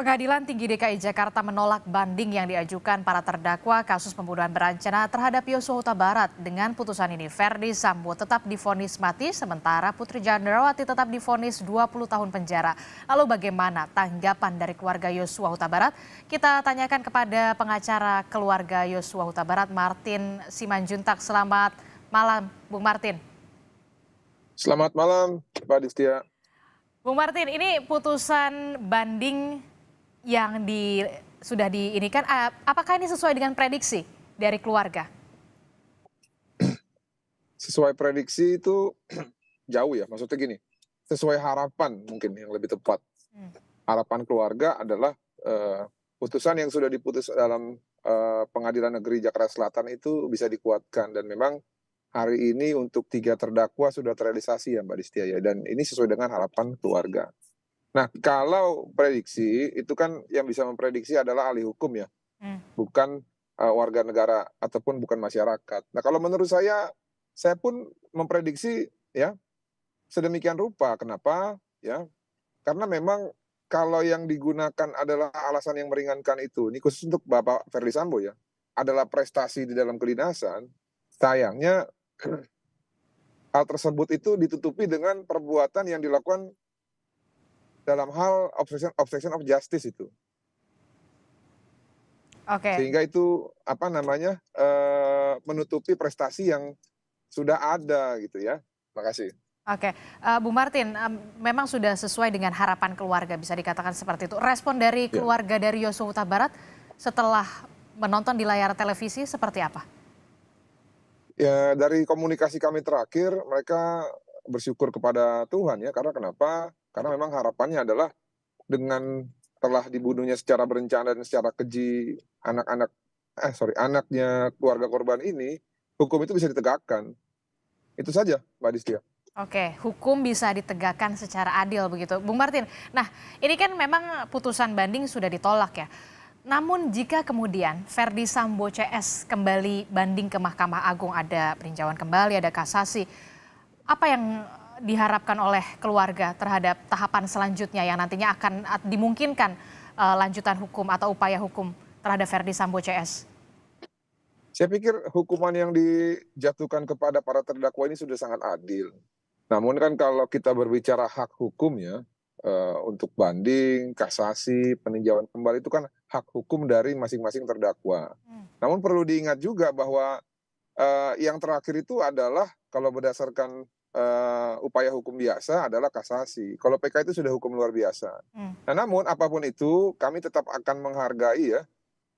Pengadilan Tinggi DKI Jakarta menolak banding yang diajukan para terdakwa kasus pembunuhan berencana terhadap Yosua Huta Barat. Dengan putusan ini, Verdi Sambo tetap divonis mati, sementara Putri Chandrawati tetap divonis 20 tahun penjara. Lalu bagaimana tanggapan dari keluarga Yosua Huta Barat? Kita tanyakan kepada pengacara keluarga Yosua Huta Barat, Martin Simanjuntak. Selamat malam, Bung Martin. Selamat malam, Pak Distia. Bung Martin, ini putusan banding yang sudah diinikan, apakah ini sesuai dengan prediksi dari keluarga? Sesuai prediksi itu jauh ya, maksudnya gini, sesuai harapan mungkin yang lebih tepat. Harapan keluarga adalah putusan yang sudah diputus dalam Pengadilan Negeri Jakarta Selatan itu bisa dikuatkan, dan memang hari ini untuk 3 terdakwa sudah terrealisasi ya Mbak Distia ya, dan ini sesuai dengan harapan keluarga. Nah, kalau prediksi itu kan yang bisa memprediksi adalah ahli hukum ya, bukan warga negara ataupun bukan masyarakat. Nah, kalau menurut saya pun memprediksi ya sedemikian rupa. Kenapa? Ya, karena memang kalau yang digunakan adalah alasan yang meringankan itu, ini khusus untuk Bapak Verdi Sambo ya, adalah prestasi di dalam kedinasan. Sayangnya hal tersebut itu ditutupi dengan perbuatan yang dilakukan dalam hal obstruction of justice itu. Oke. Sehingga itu menutupi prestasi yang sudah ada gitu ya. Makasih. Oke, Bu Martin, memang sudah sesuai dengan harapan keluarga, bisa dikatakan seperti itu. Respon dari Ya. keluarga dari Yosua Huta Barat setelah menonton di layar televisi seperti apa? Ya, dari komunikasi kami terakhir, mereka bersyukur kepada Tuhan ya. Karena kenapa? Karena memang harapannya adalah dengan telah dibunuhnya secara berencana dan secara keji anaknya keluarga korban ini, hukum itu bisa ditegakkan. Itu saja, Mbak Distia. Oke, hukum bisa ditegakkan secara adil begitu. Bung Martin, nah ini kan memang putusan banding sudah ditolak ya. Namun jika kemudian Verdi Sambo CS kembali banding ke Mahkamah Agung, ada peninjauan kembali, ada kasasi, apa yang diharapkan oleh keluarga terhadap tahapan selanjutnya yang nantinya akan dimungkinkan lanjutan hukum atau upaya hukum terhadap Verdi Sambo CS? Saya pikir hukuman yang dijatuhkan kepada para terdakwa ini sudah sangat adil. Namun kan kalau kita berbicara hak hukum ya, untuk banding, kasasi, peninjauan kembali itu kan hak hukum dari masing-masing terdakwa. Namun perlu diingat juga bahwa yang terakhir itu adalah kalau berdasarkan upaya hukum biasa adalah kasasi. Kalau PK itu sudah hukum luar biasa. Nah, namun apapun itu kami tetap akan menghargai ya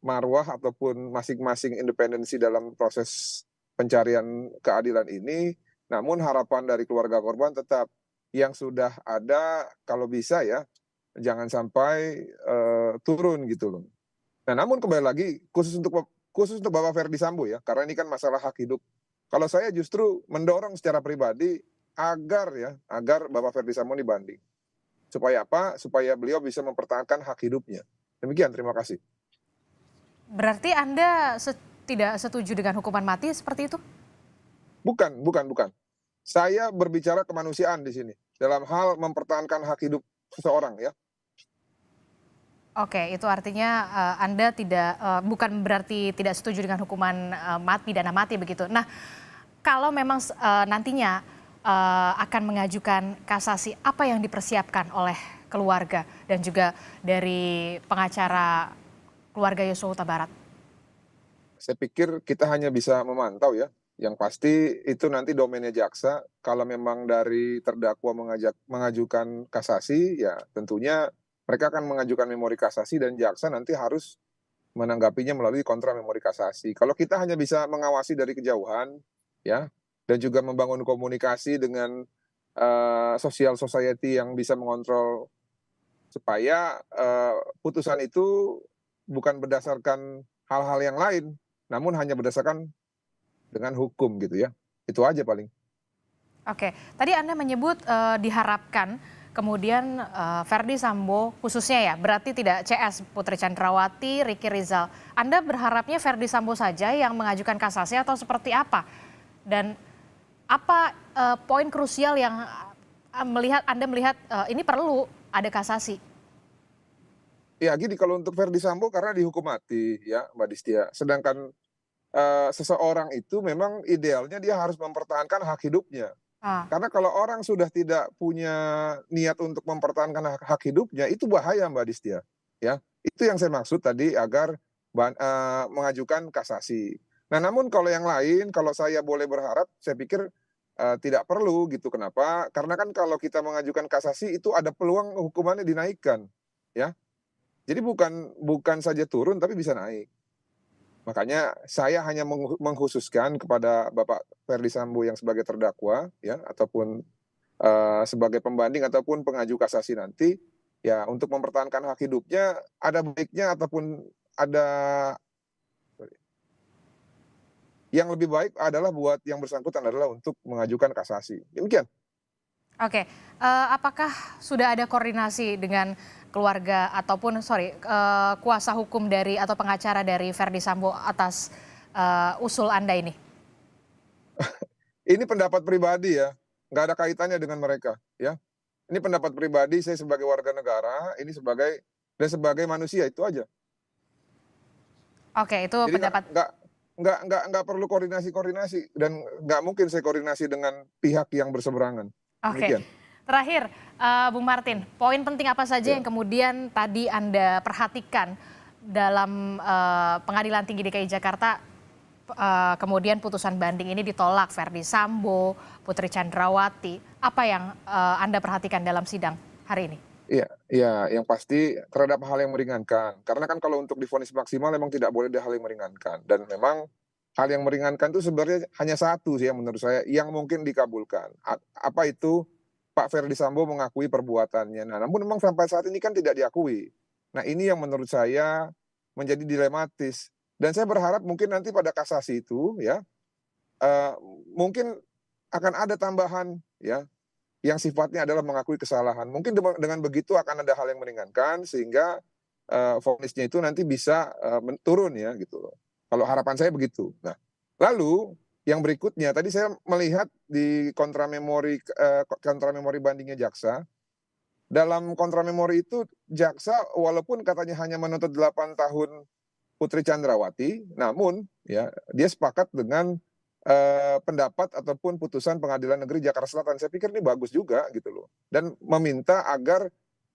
marwah ataupun masing-masing independensi dalam proses pencarian keadilan ini. Namun harapan dari keluarga korban tetap yang sudah ada kalau bisa ya jangan sampai turun gitu loh. Nah, namun kembali lagi khusus untuk Bapak Verdi Sambo ya, karena ini kan masalah hak hidup. Kalau saya justru mendorong secara pribadi agar Bapak Verdi Sambo dibanding. Supaya apa? Supaya beliau bisa mempertahankan hak hidupnya. Demikian, terima kasih. Berarti Anda tidak setuju dengan hukuman mati seperti itu? Bukan. Saya berbicara kemanusiaan di sini dalam hal mempertahankan hak hidup seseorang ya. Oke, itu artinya Anda bukan berarti tidak setuju dengan hukuman pidana mati begitu. Nah, kalau memang nantinya akan mengajukan kasasi, apa yang dipersiapkan oleh keluarga dan juga dari pengacara keluarga Yosua Huta Barat? Saya pikir kita hanya bisa memantau ya. Yang pasti itu nanti domainnya jaksa. Kalau memang dari terdakwa mengajukan kasasi, ya tentunya mereka akan mengajukan memori kasasi dan jaksa nanti harus menanggapinya melalui kontra memori kasasi. Kalau kita hanya bisa mengawasi dari kejauhan, ya, dan juga membangun komunikasi dengan social society yang bisa mengontrol supaya putusan itu bukan berdasarkan hal-hal yang lain, namun hanya berdasarkan dengan hukum gitu ya. Itu aja paling. Oke, tadi Anda menyebut diharapkan kemudian Verdi Sambo khususnya ya, berarti tidak CS, Putri Chandrawati, Ricky Rizal. Anda berharapnya Verdi Sambo saja yang mengajukan kasasi atau seperti apa? Dan apa poin krusial yang Anda melihat ini perlu ada kasasi? Ya gini, kalau untuk Verdi Sambo karena dihukum mati ya, Mbak Distia. Sedangkan, seseorang itu memang idealnya dia harus mempertahankan hak hidupnya. Ah, Karena kalau orang sudah tidak punya niat untuk mempertahankan hak hak hidupnya, itu bahaya Mbak Distia, ya. Itu yang saya maksud tadi agar mengajukan kasasi. Nah, namun kalau yang lain, kalau saya boleh berharap, saya pikir, tidak perlu gitu. Kenapa? Karena kan kalau kita mengajukan kasasi itu ada peluang hukumannya dinaikkan, ya. Jadi bukan bukan saja turun tapi bisa naik. Makanya saya hanya mengkhususkan kepada Bapak Ferdy Sambo yang sebagai terdakwa ya, ataupun, sebagai pembanding ataupun pengaju kasasi nanti, ya untuk mempertahankan hak hidupnya ada baiknya ataupun ada yang lebih baik adalah buat yang bersangkutan adalah untuk mengajukan kasasi. Demikian. oke. Apakah sudah ada koordinasi dengan keluarga ataupun kuasa hukum dari atau pengacara dari Verdi Sambo atas, usul Anda ini? Ini pendapat pribadi ya, nggak ada kaitannya dengan mereka, ya. Ini pendapat pribadi saya sebagai warga negara, ini sebagai manusia, itu aja. Oke, itu Jadi pendapat. nggak perlu koordinasi-koordinasi dan nggak mungkin saya koordinasi dengan pihak yang berseberangan. Oke, Demikian. terakhir, Bung Martin, poin penting apa saja Ya. yang kemudian tadi Anda perhatikan dalam, Pengadilan Tinggi DKI Jakarta, kemudian putusan banding ini ditolak, Verdi Sambo, Putri Chandrawati, apa yang, Anda perhatikan dalam sidang hari ini? Iya iya, yang pasti terhadap hal yang meringankan. Karena kan kalau untuk divonis maksimal memang tidak boleh ada hal yang meringankan dan memang hal yang meringankan itu sebenarnya hanya satu sih yang menurut saya yang mungkin dikabulkan. Apa itu? Pak Ferdy Sambo mengakui perbuatannya. Nah, namun memang sampai saat ini kan tidak diakui. Nah, ini yang menurut saya menjadi dilematis dan saya berharap mungkin nanti pada kasasi itu ya, eee, mungkin akan ada tambahan ya yang sifatnya adalah mengakui kesalahan. Mungkin dengan begitu akan ada hal yang meringankan sehingga, vonisnya itu nanti bisa, turun ya gitu loh. Kalau harapan saya begitu. Nah, lalu yang berikutnya tadi saya melihat di kontra memori bandingnya jaksa, dalam kontra memori itu jaksa walaupun katanya hanya menuntut 8 tahun Putri Chandrawati, namun ya dia sepakat dengan, pendapat ataupun putusan Pengadilan Negeri Jakarta Selatan. Saya pikir ini bagus juga gitu loh, dan meminta agar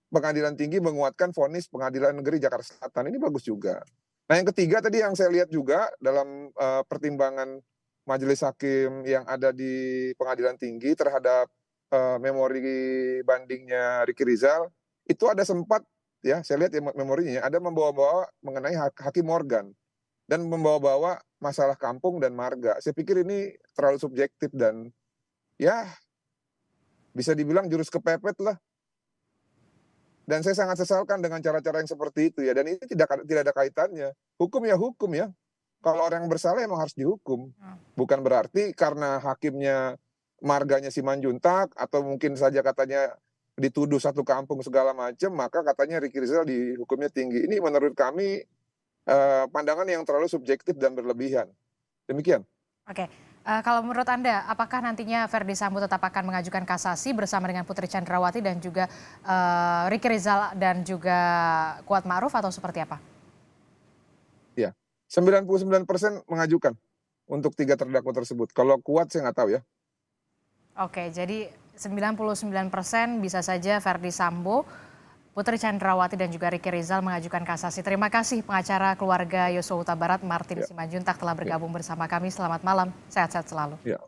Pengadilan Tinggi menguatkan vonis Pengadilan Negeri Jakarta Selatan, ini bagus juga. Nah yang ketiga tadi yang saya lihat juga dalam, pertimbangan majelis hakim yang ada di Pengadilan Tinggi terhadap, memori bandingnya Ricky Rizal, itu ada sempat ya, saya lihat ya memorinya, ada membawa-bawa mengenai Hakim Morgan dan membawa-bawa masalah kampung dan marga. Saya pikir ini terlalu subjektif dan ya bisa dibilang jurus kepepet lah. Dan saya sangat sesalkan dengan cara-cara yang seperti itu ya. Dan ini tidak ada kaitannya. Hukum ya hukum ya. Kalau orang yang bersalah emang harus dihukum. Bukan berarti karena hakimnya marganya Simanjuntak atau mungkin saja katanya dituduh satu kampung segala macam, maka katanya Ricky Rizal dihukumnya tinggi. Ini menurut kami pandangan yang terlalu subjektif dan berlebihan. Demikian. Oke, kalau menurut Anda, apakah nantinya Verdi Sambo tetap akan mengajukan kasasi bersama dengan Putri Chandrawati dan juga, Ricky Rizal dan juga Kuat Ma'ruf atau seperti apa? Ya, 99% mengajukan untuk 3 terdakwa tersebut. Kalau kuat saya nggak tahu ya. Oke, jadi 99% bisa saja Verdi Sambo, Putri Chandrawati dan juga Ricky Rizal mengajukan kasasi. Terima kasih pengacara keluarga Yosua Huta Barat Martin Ya Simanjuntak telah ya bergabung bersama kami. Selamat malam, sehat-sehat selalu. ya.